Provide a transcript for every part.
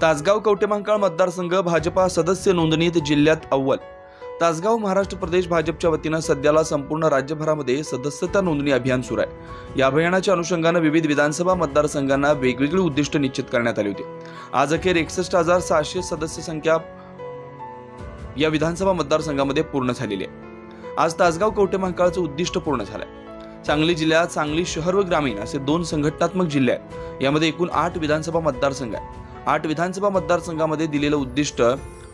तासगाव कवठेमहांकाळ मतदारसंघ भाजपा सदस्य नोंदणीत जिल्ह्यात अव्वल। तासगाव महाराष्ट्र प्रदेश भाजपच्या वतीनं सध्याला संपूर्ण राज्यभरामध्ये सदस्यता नोंदणी अभियान सुरू आहे। या अभियानाच्या अनुषंगाने विविध विधानसभा मतदारसंघांना वेगवेगळी उद्दिष्ट निश्चित करण्यात आली होती। आज अखेर 61,600 सदस्य संख्या या विधानसभा मतदारसंघामध्ये पूर्ण झालेली आहे। आज तासगाव कवठेमहांकाळचं उद्दिष्ट पूर्ण झालंय। सांगली जिल्ह्यात सांगली शहर व ग्रामीण असे 2 संघटनात्मक जिल्हे आहेत। यामध्ये एकूण 8 विधानसभा मतदारसंघ आहेत। 8 विधानसभा मतदारसंघामध्ये दिलेलं उद्दिष्ट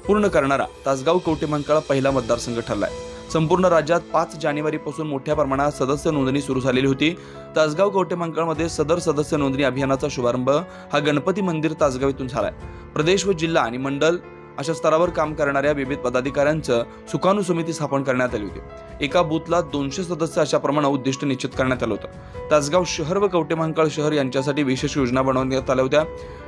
पूर्ण करणारा तासगाव कवठेमहांकाळ पहिला मतदारसंघ ठरलाय। संपूर्ण राज्यात 5 जानेवारीपासून मोठ्या प्रमाणात सदस्य नोंदणी सुरू झालेली होती। तासगाव कवठेमहांकाळमध्ये सदर सदस्य नोंदणी अभियानाचा शुभारंभ हा गणपती मंदिर तासगाव येथून झालाय। प्रदेश व जिल्हा आणि मंडल अशा स्तरावर काम करणाऱ्या विविध पदाधिकाऱ्यांचं सुकाणू समिती स्थापन करण्यात आली होती। एका बूथला 200 सदस्य अशा प्रमाणे उद्दिष्ट निश्चित करण्यात आलं होतं। तासगाव शहर व कवठेमहांकाळ शहर यांच्यासाठी विशेष योजना बनवण्यात आल्या होत्या।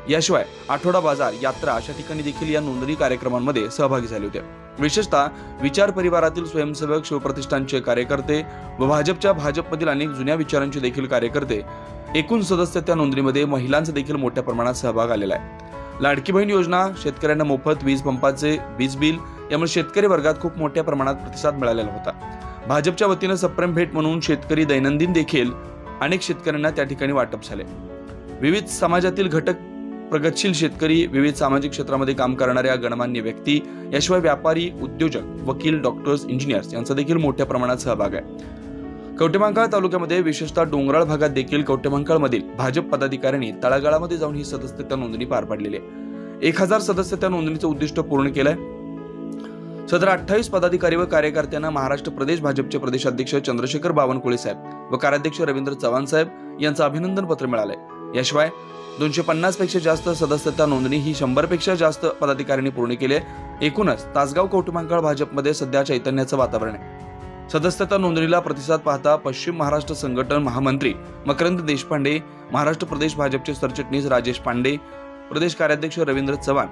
याशिवाय आठवडा बाजार यात्रा अशा ठिकाणी देखील या नोंदणी कार्यक्रमांमध्ये सहभागी झाले होते। विशेषतः विचार परिवारातील स्वयंसेवक, शिवप्रतिष्ठानचे कार्यकर्ते व भाजपमधील अनेक जुन्या विचारांचे देखील कार्यकर्ते एकूण सदस्य त्या नोंदणीमध्ये महिलांचा देखील मोठ्या प्रमाणात सहभाग आलेला आहे। लाडकी बहीण योजना, शेतकऱ्यांना मोफत वीज पंपाचे वीज बिल यामुळे शेतकरी वर्गात खूप मोठ्या प्रमाणात प्रतिसाद मिळालेला होता। भाजपच्या वतीनं सप्रेम भेट म्हणून शेतकरी दैनंदिन देखील अनेक शेतकऱ्यांना त्या ठिकाणी वाटप झाले। विविध समाजातील घटक, प्रगतशील शेतकरी, विविध सामाजिक क्षेत्रामध्ये काम करणाऱ्या गणमान्य व्यक्ती, याशिवाय व्यापारी, उद्योजक, वकील, डॉक्टर्स, इंजिनियर्स यांचा देखील मोठ्या प्रमाणात सहभाग आहे। कवठेमहांकाळ तालुक्यामध्ये विशेषतः डोंगराळ भागात देखील कवठेमहांकाळ मधील भाजप पदाधिकाऱ्यांनी तळागाळामध्ये जाऊन ही सदस्यता नोंदणी पार पाडलेली आहे। 1000 सदस्यता नोंदणीचं उद्दिष्ट पूर्ण केलंय। सदर 28 पदाधिकारी व कार्यकर्त्यांना महाराष्ट्र प्रदेश भाजपचे प्रदेशाध्यक्ष चंद्रशेखर बावनकुळे साहेब व कार्याध्यक्ष रवींद्र चव्हाण साहेब यांचं अभिनंदन पत्र मिळालंय। याशिवाय 250 पेक्षा जास्त सदस्यता नोंदणी ही 100 पेक्षा जास्त पदाधिकाऱ्यांनी पूर्ण केली आहे। एकूणच तासगाव कवठेमहांकाळ भाजपमध्ये सध्या चैतन्याचं वातावरण आहे। सदस्यता नोंदणीला प्रतिसाद पाहता पश्चिम महाराष्ट्र संघटन महामंत्री मकरंद देशपांडे, महाराष्ट्र प्रदेश भाजपचे सरचिटणीस राजेश पांडे, प्रदेश कार्याध्यक्ष रवींद्र चव्हाण,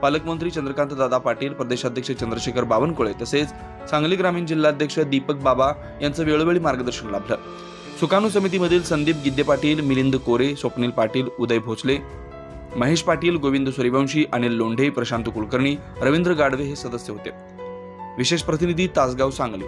पालकमंत्री चंद्रकांत दादा पाटील, प्रदेशाध्यक्ष चंद्रशेखर बावनकुळे तसेच सांगली ग्रामीण जिल्हाध्यक्ष दीपक बाबा यांचं वेळोवेळी मार्गदर्शन लाभलं। सुकाणू समितीमधील संदीप गिद्दे पाटील, मिलिंद कोरे, स्वप्नील पाटील, उदय भोसले, महेश पाटील, गोविंद सूर्यवंशी, अनिल लोंढे, प्रशांत कुलकर्णी, रवींद्र गाडवे हे सदस्य होते। विशेष प्रतिनिधी तासगाव सांगली।